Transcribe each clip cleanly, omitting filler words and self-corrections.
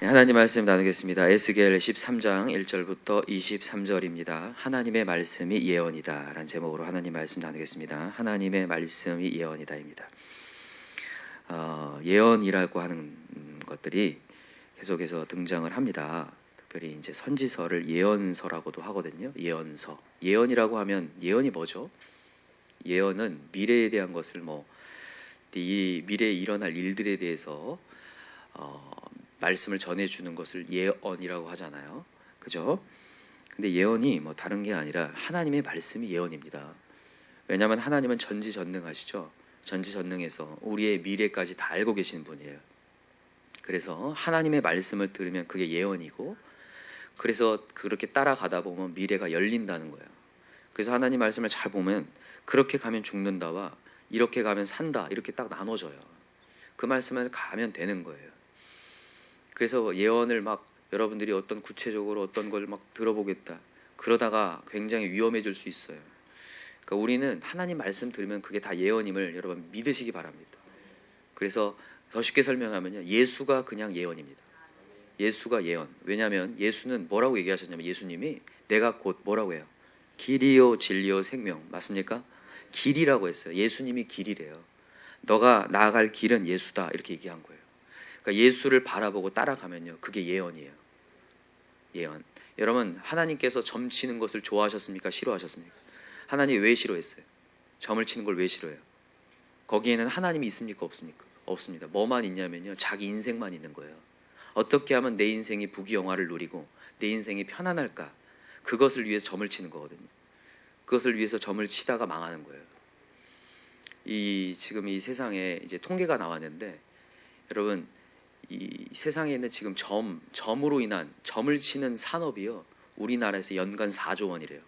하나님 말씀 나누겠습니다. 에스겔 13장 1절부터 23절입니다. 하나님의 말씀이 예언이다 라는 제목으로 하나님 말씀 나누겠습니다. 하나님의 말씀이 예언이다입니다. 예언이라고 하는 것들이 계속해서 등장을 합니다. 특별히 이제 선지서를 예언서라고도 하거든요. 예언서. 예언이라고 하면 예언이 뭐죠? 예언은 미래에 대한 것을 이 미래에 일어날 일들에 대해서 말씀을 전해주는 것을 예언이라고 하잖아요. 그죠? 근데 예언이 다른 게 아니라 하나님의 말씀이 예언입니다. 왜냐하면 하나님은 전지전능하시죠. 전지전능해서 우리의 미래까지 다 알고 계시는 분이에요. 그래서 하나님의 말씀을 들으면 그게 예언이고, 그래서 그렇게 따라가다 보면 미래가 열린다는 거예요. 그래서 하나님 말씀을 잘 보면 그렇게 가면 죽는다와 이렇게 가면 산다, 이렇게 딱 나눠져요. 그 말씀을 가면 되는 거예요. 그래서 예언을 여러분들이 어떤 구체적으로 어떤 걸 들어보겠다 그러다가 굉장히 위험해질 수 있어요. 그러니까 우리는 하나님 말씀 들으면 그게 다 예언임을 여러분 믿으시기 바랍니다. 그래서 더 쉽게 설명하면요, 예수가 그냥 예언입니다. 예수가 예언. 왜냐하면 예수는 뭐라고 얘기하셨냐면, 예수님이 내가 곧 뭐라고 해요? 길이요 진리요 생명. 맞습니까? 길이라고 했어요. 예수님이 길이래요. 너가 나아갈 길은 예수다, 이렇게 얘기한 거예요. 그러니까 예수를 바라보고 따라가면요, 그게 예언이에요. 예언. 여러분, 하나님께서 점 치는 것을 좋아하셨습니까? 싫어하셨습니까? 하나님 왜 싫어했어요? 점을 치는 걸 왜 싫어해요? 거기에는 하나님이 있습니까? 없습니까? 없습니다. 뭐만 있냐면요, 자기 인생만 있는 거예요. 어떻게 하면 내 인생이 부귀영화를 누리고 내 인생이 편안할까? 그것을 위해서 점을 치는 거거든요. 그것을 위해서 점을 치다가 망하는 거예요. 지금 이 세상에 이제 통계가 나왔는데, 여러분, 이 세상에 있는 지금 점으로 인한 점을 치는 산업이요, 우리나라에서 연간 4조 원이래요.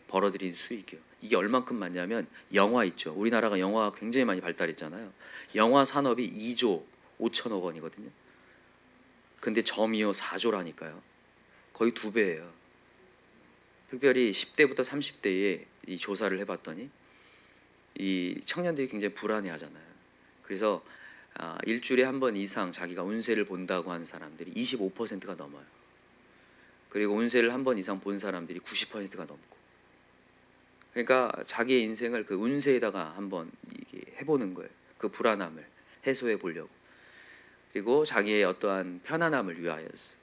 벌어들인 수익이요. 이게 얼만큼 많냐면, 영화 있죠. 우리나라가 영화가 굉장히 많이 발달했잖아요. 영화 산업이 2조 5천억 원이거든요. 근데 점이요 4조라니까요. 거의 2배예요. 특별히 10대부터 30대에 이 조사를 해봤더니 이 청년들이 굉장히 불안해하잖아요. 그래서 일주일에 한 번 이상 자기가 운세를 본다고 하는 사람들이 25%가 넘어요. 그리고 운세를 한 번 이상 본 사람들이 90%가 넘고. 그러니까 자기의 인생을 그 운세에다가 한번 해보는 거예요. 그 불안함을 해소해 보려고. 그리고 자기의 어떠한 편안함을 위하여서.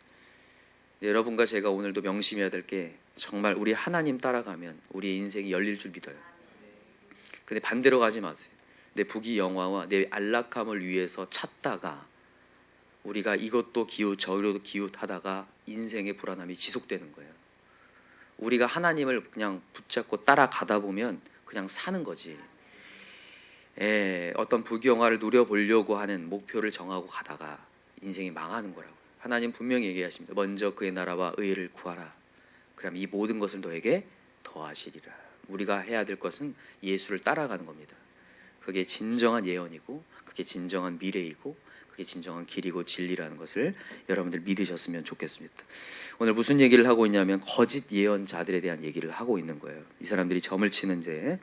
여러분과 제가 오늘도 명심해야 될 게, 정말 우리 하나님 따라가면 우리의 인생이 열릴 줄 믿어요. 근데 반대로 가지 마세요. 내 부귀영화와 내 안락함을 위해서 찾다가 우리가 이것도 기웃 저것도 기웃하다가 인생의 불안함이 지속되는 거예요. 우리가 하나님을 그냥 붙잡고 따라가다 보면 그냥 사는 거지. 어떤 부귀영화를 누려보려고 하는 목표를 정하고 가다가 인생이 망하는 거라고. 하나님 분명히 얘기하십니다. 먼저 그의 나라와 의를 구하라. 그럼 이 모든 것을 너에게 더하시리라. 우리가 해야 될 것은 예수를 따라가는 겁니다. 그게 진정한 예언이고, 그게 진정한 미래이고, 그게 진정한 길이고 진리라는 것을 여러분들 믿으셨으면 좋겠습니다. 오늘 무슨 얘기를 하고 있냐면, 거짓 예언자들에 대한 얘기를 하고 있는 거예요. 이 사람들이 점을 치는데,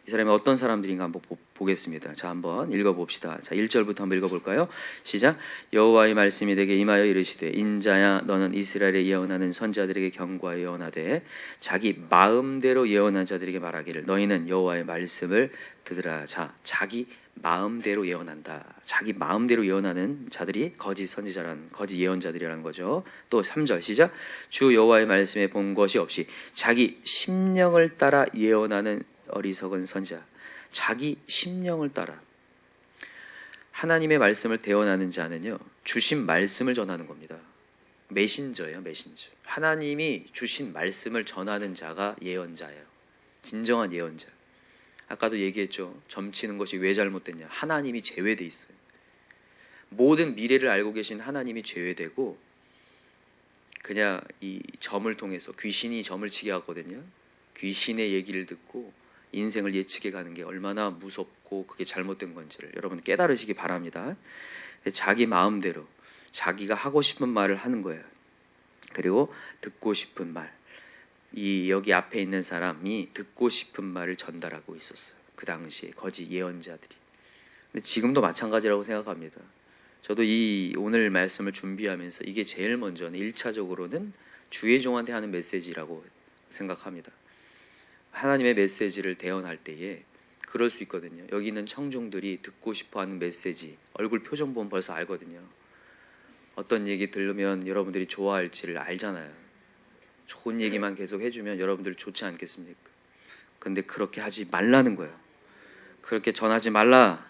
이 사람이 어떤 사람들인가 한번 보겠습니다. 자, 한번 읽어봅시다. 자, 1절부터 한번 읽어볼까요? 시작. 여호와의 말씀이 내게 임하여 이르시되, 인자야, 너는 이스라엘에 예언하는 선자들에게 경고하여 예언하되, 자기 마음대로 예언한 자들에게 말하기를, 너희는 여호와의 말씀을 듣으라. 자, 자기 마음대로 예언한다. 자기 마음대로 예언하는 자들이 거짓 선지자라는, 거짓 예언자들이라는 거죠. 또 3절 시작. 주 여호와의 말씀에 본 것이 없이 자기 심령을 따라 예언하는 어리석은 선지자. 자기 심령을 따라. 하나님의 말씀을 대언하는 자는요, 주신 말씀을 전하는 겁니다. 메신저예요, 메신저. 하나님이 주신 말씀을 전하는 자가 예언자예요. 진정한 예언자. 아까도 얘기했죠. 점치는 것이 왜 잘못됐냐. 하나님이 제외돼 있어요. 모든 미래를 알고 계신 하나님이 제외되고, 그냥 이 점을 통해서 귀신이 점을 치게 하거든요. 귀신의 얘기를 듣고 인생을 예측해 가는 게 얼마나 무섭고 그게 잘못된 건지를 여러분 깨달으시기 바랍니다. 자기 마음대로 자기가 하고 싶은 말을 하는 거예요. 그리고 듣고 싶은 말, 여기 앞에 있는 사람이 듣고 싶은 말을 전달하고 있었어요. 그 당시에 거짓 예언자들이. 근데 지금도 마찬가지라고 생각합니다. 저도 이 오늘 말씀을 준비하면서 이게 제일 먼저는 1차적으로는 주의 종한테 하는 메시지라고 생각합니다. 하나님의 메시지를 대언할 때에 그럴 수 있거든요. 여기 있는 청중들이 듣고 싶어하는 메시지, 얼굴 표정 보면 벌써 알거든요. 어떤 얘기 들으면 여러분들이 좋아할지를 알잖아요. 좋은 얘기만 계속 해주면 여러분들 좋지 않겠습니까? 근데 그렇게 하지 말라는 거예요. 그렇게 전하지 말라.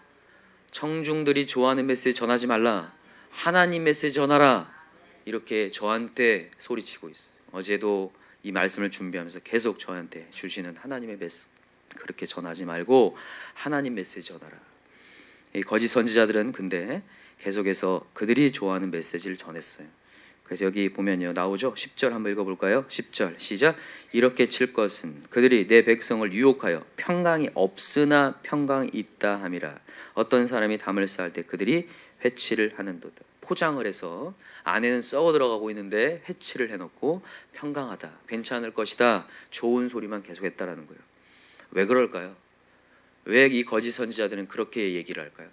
청중들이 좋아하는 메시지 전하지 말라. 하나님 메시지 전하라. 이렇게 저한테 소리치고 있어요. 어제도 이 말씀을 준비하면서 계속 저한테 주시는 하나님의 메시지, 그렇게 전하지 말고 하나님 메시지 전하라. 이 거짓 선지자들은 근데 계속해서 그들이 좋아하는 메시지를 전했어요. 그래서 여기 보면요, 나오죠? 10절 한번 읽어볼까요? 10절 시작. 이렇게 칠 것은 그들이 내 백성을 유혹하여 평강이 없으나 평강이 있다 함이라. 어떤 사람이 담을 쌓을 때 그들이 회치를 하는도다. 포장을 해서 안에는 썩어 들어가고 있는데 회치를 해놓고 평강하다, 괜찮을 것이다, 좋은 소리만 계속했다라는 거예요. 왜 그럴까요? 왜 이 거짓 선지자들은 그렇게 얘기를 할까요?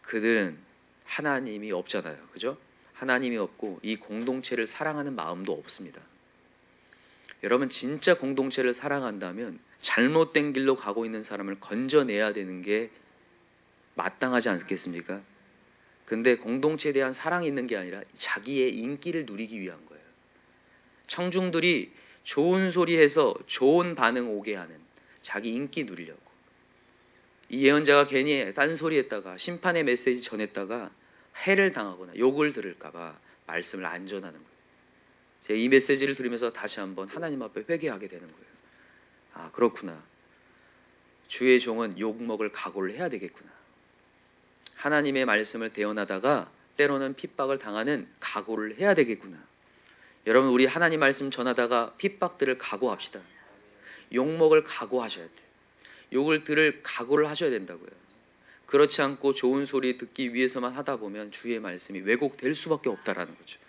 그들은 하나님이 없잖아요. 그죠? 하나님이 없고 이 공동체를 사랑하는 마음도 없습니다. 여러분, 진짜 공동체를 사랑한다면 잘못된 길로 가고 있는 사람을 건져내야 되는 게 마땅하지 않겠습니까? 근데 공동체에 대한 사랑이 있는 게 아니라 자기의 인기를 누리기 위한 거예요. 청중들이 좋은 소리 해서 좋은 반응 오게 하는, 자기 인기 누리려고. 이 예언자가 괜히 딴소리 했다가 심판의 메시지 전했다가 해를 당하거나 욕을 들을까 봐 말씀을 안 전하는 거예요. 제가 이 메시지를 들으면서 다시 한번 하나님 앞에 회개하게 되는 거예요. 아, 그렇구나. 주의 종은 욕먹을 각오를 해야 되겠구나. 하나님의 말씀을 대언하다가 때로는 핍박을 당하는 각오를 해야 되겠구나. 여러분, 우리 하나님 말씀 전하다가 핍박들을 각오합시다. 욕먹을 각오하셔야 돼요. 욕을 들을 각오를 하셔야 된다고요. 그렇지 않고 좋은 소리 듣기 위해서만 하다 보면 주의 말씀이 왜곡될 수밖에 없다라는 거죠.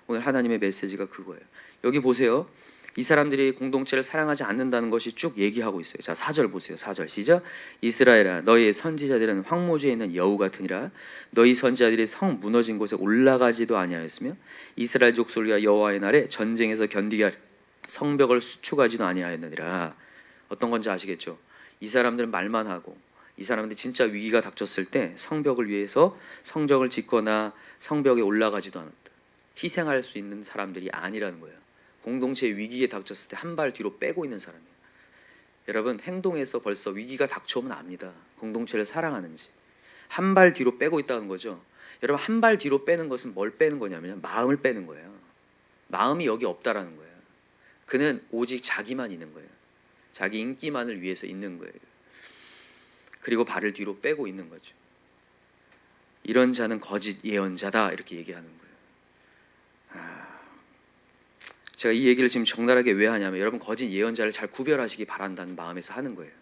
오늘 하나님의 메시지가 그거예요. 여기 보세요. 이 사람들이 공동체를 사랑하지 않는다는 것이 쭉 얘기하고 있어요. 자, 4절 보세요. 4절 시작. 이스라엘아, 너희의 선지자들은 황무지에 있는 여우 같으니라. 너희 선지자들이 성 무너진 곳에 올라가지도 아니하였으며 이스라엘 족속과 여호와의 날에 전쟁에서 견디게 할 성벽을 수축하지도 아니하였느니라. 어떤 건지 아시겠죠? 이 사람들은 말만 하고, 이 사람들이 진짜 위기가 닥쳤을 때 성벽을 위해서 성벽을 짓거나 성벽에 올라가지도 않았다. 희생할 수 있는 사람들이 아니라는 거예요. 공동체의 위기에 닥쳤을 때 한 발 뒤로 빼고 있는 사람이에요. 여러분, 행동에서 벌써 위기가 닥쳐오면 압니다. 공동체를 사랑하는지. 한 발 뒤로 빼고 있다는 거죠. 여러분, 한 발 뒤로 빼는 것은 뭘 빼는 거냐면 마음을 빼는 거예요. 마음이 여기 없다라는 거예요. 그는 오직 자기만 있는 거예요. 자기 인기만을 위해서 있는 거예요. 그리고 발을 뒤로 빼고 있는 거죠. 이런 자는 거짓 예언자다, 이렇게 얘기하는 거예요. 제가 이 얘기를 지금 적나라하게 왜 하냐면 여러분, 거짓 예언자를 잘 구별하시기 바란다는 마음에서 하는 거예요.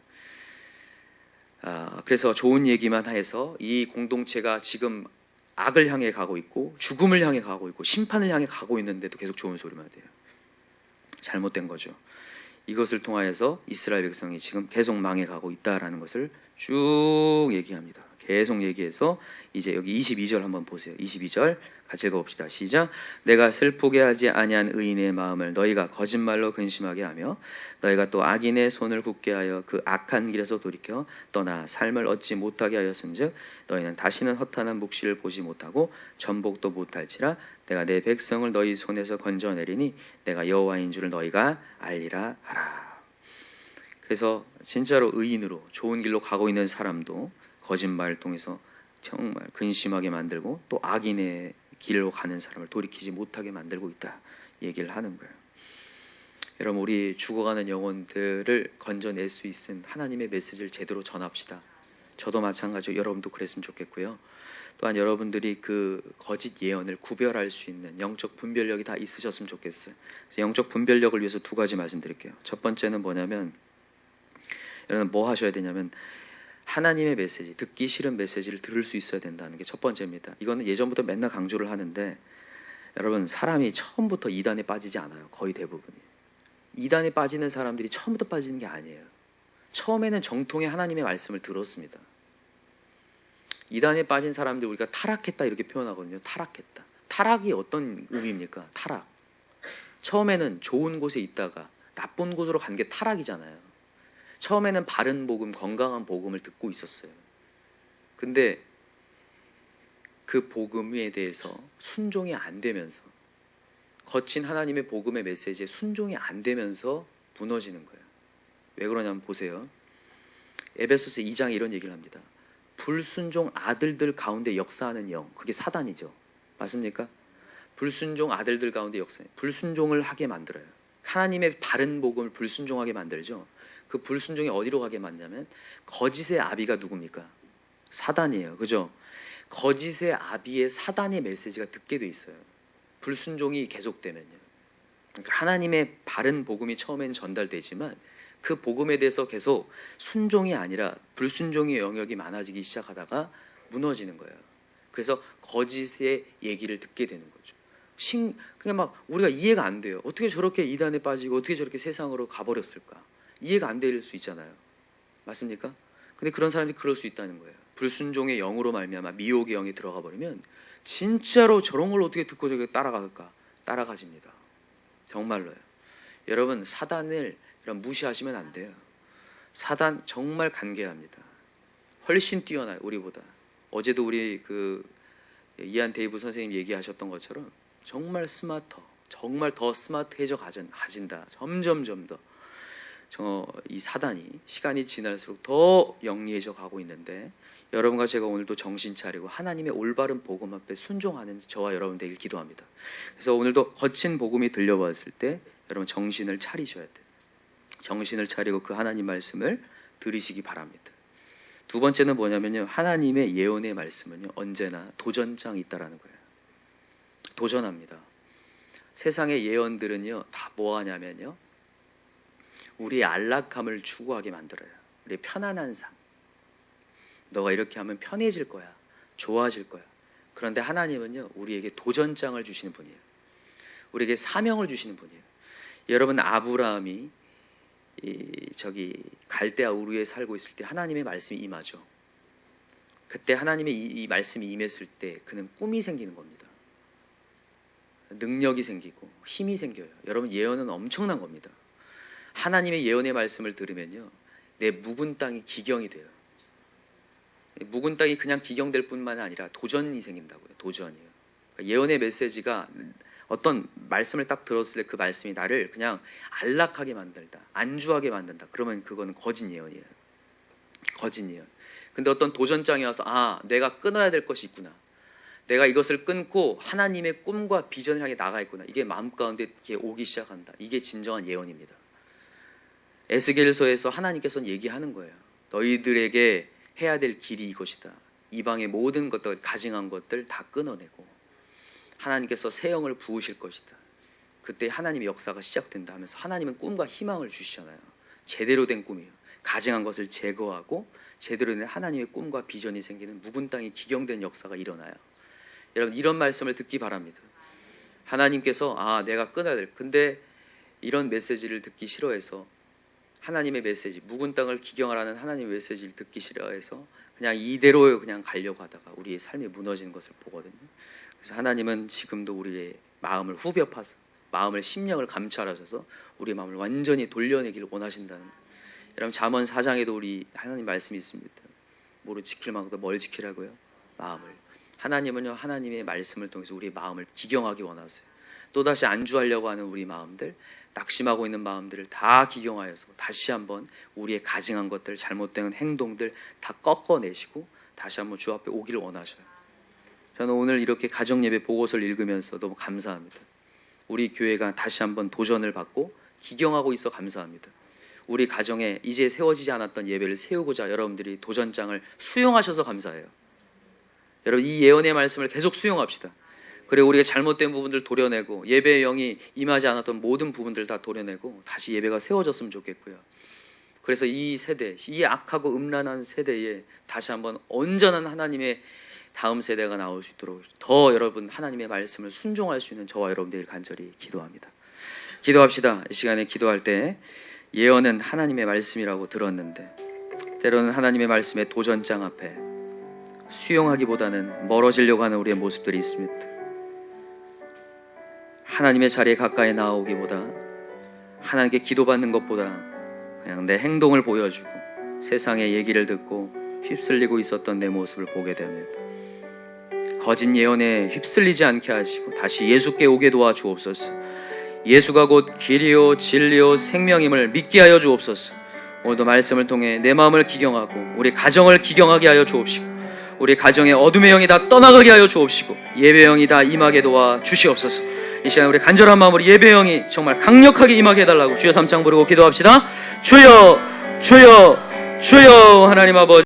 그래서 좋은 얘기만 해서 이 공동체가 지금 악을 향해 가고 있고 죽음을 향해 가고 있고 심판을 향해 가고 있는데도 계속 좋은 소리만 해요. 잘못된 거죠. 이것을 통하여서 이스라엘 백성이 지금 계속 망해가고 있다라는 것을 쭉 얘기합니다. 계속 얘기해서 이제 여기 22절 한번 보세요. 22절 같이 읽어봅시다. 시작. 내가 슬프게 하지 아니한 의인의 마음을 너희가 거짓말로 근심하게 하며 너희가 또 악인의 손을 굳게 하여 그 악한 길에서 돌이켜 떠나 삶을 얻지 못하게 하였은즉 너희는 다시는 허탄한 묵시를 보지 못하고 전복도 못할지라. 내가 내 백성을 너희 손에서 건져내리니 내가 여호와인 줄을 너희가 알리라 하라. 그래서 진짜로 의인으로 좋은 길로 가고 있는 사람도 거짓말을 통해서 정말 근심하게 만들고 또 악인의 길로 가는 사람을 돌이키지 못하게 만들고 있다 얘기를 하는 거예요. 여러분, 우리 죽어가는 영혼들을 건져낼 수 있는 하나님의 메시지를 제대로 전합시다. 저도 마찬가지로 여러분도 그랬으면 좋겠고요. 또한 여러분들이 그 거짓 예언을 구별할 수 있는 영적 분별력이 다 있으셨으면 좋겠어요. 그래서 영적 분별력을 위해서 두 가지 말씀드릴게요. 첫 번째는 뭐냐면, 여러분 뭐 하셔야 되냐면 하나님의 메시지, 듣기 싫은 메시지를 들을 수 있어야 된다는 게 첫 번째입니다. 이거는 예전부터 맨날 강조를 하는데 여러분, 사람이 처음부터 이단에 빠지지 않아요. 거의 대부분이. 이단에 빠지는 사람들이 처음부터 빠지는 게 아니에요. 처음에는 정통의 하나님의 말씀을 들었습니다. 이단에 빠진 사람들 우리가 타락했다 이렇게 표현하거든요. 타락했다. 타락이 어떤 의미입니까? 타락. 처음에는 좋은 곳에 있다가 나쁜 곳으로 간 게 타락이잖아요. 처음에는 바른 복음, 건강한 복음을 듣고 있었어요. 근데 그 복음에 대해서 순종이 안 되면서, 거친 하나님의 복음의 메시지에 순종이 안 되면서 무너지는 거예요. 왜 그러냐면 보세요. 에베소서 2장에 이런 얘기를 합니다. 불순종 아들들 가운데 역사하는 영, 그게 사단이죠. 맞습니까? 불순종 아들들 가운데 역사해. 불순종을 하게 만들어요. 하나님의 바른 복음을 불순종하게 만들죠. 그 불순종이 어디로 가게 만드냐면 거짓의 아비가 누굽니까? 사단이에요. 그죠? 거짓의 아비의 사단의 메시지가 듣게 돼 있어요. 불순종이 계속되면요. 그러니까 하나님의 바른 복음이 처음엔 전달되지만 그 복음에 대해서 계속 순종이 아니라 불순종의 영역이 많아지기 시작하다가 무너지는 거예요. 그래서 거짓의 얘기를 듣게 되는 거죠. 그냥 막 우리가 이해가 안 돼요. 어떻게 저렇게 이단에 빠지고 어떻게 저렇게 세상으로 가버렸을까? 이해가 안 될 수 있잖아요. 맞습니까? 근데 그런 사람이 그럴 수 있다는 거예요. 불순종의 영으로 말미암아 미혹의 영이 들어가 버리면 진짜로 저런 걸 어떻게 듣고 저게 따라갈까? 따라가집니다. 정말로요. 여러분, 사단을 무시하시면 안 돼요. 사단 정말 간계합니다. 훨씬 뛰어나요, 우리보다. 어제도 우리 이한 데이브 선생님 얘기하셨던 것처럼 정말 정말 더 스마트해져 가진다. 점점 더. 이 사단이 시간이 지날수록 더 영리해져 가고 있는데, 여러분과 제가 오늘도 정신 차리고 하나님의 올바른 복음 앞에 순종하는 저와 여러분 되길 기도합니다. 그래서 오늘도 거친 복음이 들려왔을 때 여러분 정신을 차리셔야 돼요. 정신을 차리고 그 하나님 말씀을 들으시기 바랍니다. 두 번째는 뭐냐면요, 하나님의 예언의 말씀은요 언제나 도전장이 있다라는 거예요. 도전합니다. 세상의 예언들은요 다 뭐하냐면요, 우리의 안락함을 추구하게 만들어요. 우리의 편안한 삶. 너가 이렇게 하면 편해질 거야. 좋아질 거야. 그런데 하나님은요 우리에게 도전장을 주시는 분이에요. 우리에게 사명을 주시는 분이에요. 여러분, 아브라함이 갈대아 우르에 살고 있을 때 하나님의 말씀이 임하죠. 그때 하나님의 이 말씀이 임했을 때 그는 꿈이 생기는 겁니다. 능력이 생기고 힘이 생겨요. 여러분, 예언은 엄청난 겁니다. 하나님의 예언의 말씀을 들으면요 내 묵은 땅이 기경이 돼요. 묵은 땅이 그냥 기경될 뿐만 아니라 도전이 생긴다고요. 도전이에요. 그러니까 예언의 메시지가 어떤 말씀을 딱 들었을 때 그 말씀이 나를 그냥 안락하게 만들다, 안주하게 만든다. 그러면 그거는 거짓 예언이에요. 거짓 예언. 근데 어떤 도전장이 와서 내가 끊어야 될 것이 있구나. 내가 이것을 끊고 하나님의 꿈과 비전을 향해 나가 있구나. 이게 마음 가운데 이렇게 오기 시작한다. 이게 진정한 예언입니다. 에스겔서에서 하나님께서는 얘기하는 거예요. 너희들에게 해야 될 길이 이것이다. 이방의 모든 것들, 가증한 것들 다 끊어내고 하나님께서 새 영을 부으실 것이다. 그때 하나님의 역사가 시작된다 하면서 하나님은 꿈과 희망을 주시잖아요. 제대로 된 꿈이에요. 가증한 것을 제거하고 제대로 된 하나님의 꿈과 비전이 생기는 묵은 땅이 기경된 역사가 일어나요. 여러분, 이런 말씀을 듣기 바랍니다. 하나님께서 내가 끊어야 될, 근데 이런 메시지를 듣기 싫어해서 하나님의 메시지, 묵은 땅을 기경하라는 하나님의 메시지를 듣기 싫어해서 그냥 이대로 그냥 가려고 하다가 우리의 삶이 무너지는 것을 보거든요. 그래서 하나님은 지금도 우리의 마음을 후벼 파서, 마음을 심령을 감찰하셔서 우리의 마음을 완전히 돌려내기를 원하신다는. 여러분, 잠언 4장에도 우리 하나님 말씀이 있습니다. 뭐를 지킬 만큼 뭘 지키라고요? 마음을. 하나님은요 하나님의 말씀을 통해서 우리의 마음을 기경하기 원하세요. 또다시 안주하려고 하는 우리 마음들, 낙심하고 있는 마음들을 다 기경하여서 다시 한번 우리의 가증한 것들, 잘못된 행동들 다 꺾어내시고 다시 한번 주 앞에 오기를 원하셔요. 저는 오늘 이렇게 가정예배 보고서를 읽으면서 너무 감사합니다. 우리 교회가 다시 한번 도전을 받고 기경하고 있어 감사합니다. 우리 가정에 이제 세워지지 않았던 예배를 세우고자 여러분들이 도전장을 수용하셔서 감사해요. 여러분, 이 예언의 말씀을 계속 수용합시다. 그리고 우리가 잘못된 부분들 도려내고 예배의 영이 임하지 않았던 모든 부분들 다 도려내고 다시 예배가 세워졌으면 좋겠고요. 그래서 이 세대, 이 악하고 음란한 세대에 다시 한번 온전한 하나님의 다음 세대가 나올 수 있도록 더 여러분 하나님의 말씀을 순종할 수 있는 저와 여러분들 간절히 기도합니다. 기도합시다. 이 시간에 기도할 때 예언은 하나님의 말씀이라고 들었는데 때로는 하나님의 말씀의 도전장 앞에 수용하기보다는 멀어지려고 하는 우리의 모습들이 있습니다. 하나님의 자리에 가까이 나오기보다, 하나님께 기도받는 것보다 그냥 내 행동을 보여주고 세상의 얘기를 듣고 휩쓸리고 있었던 내 모습을 보게 됩니다. 거짓 예언에 휩쓸리지 않게 하시고 다시 예수께 오게 도와주옵소서. 예수가 곧 길이요 진리요 생명임을 믿게 하여 주옵소서. 오늘도 말씀을 통해 내 마음을 기경하고 우리 가정을 기경하게 하여 주옵시고, 우리 가정의 어둠의 영이 다 떠나가게 하여 주옵시고, 예배의 영이 다 임하게 도와 주시옵소서. 이 시간 우리 간절한 마음으로 예배의 영이 정말 강력하게 임하게 해달라고 주여 3창 부르고 기도합시다. 주여 주여 주여. 하나님 아버지,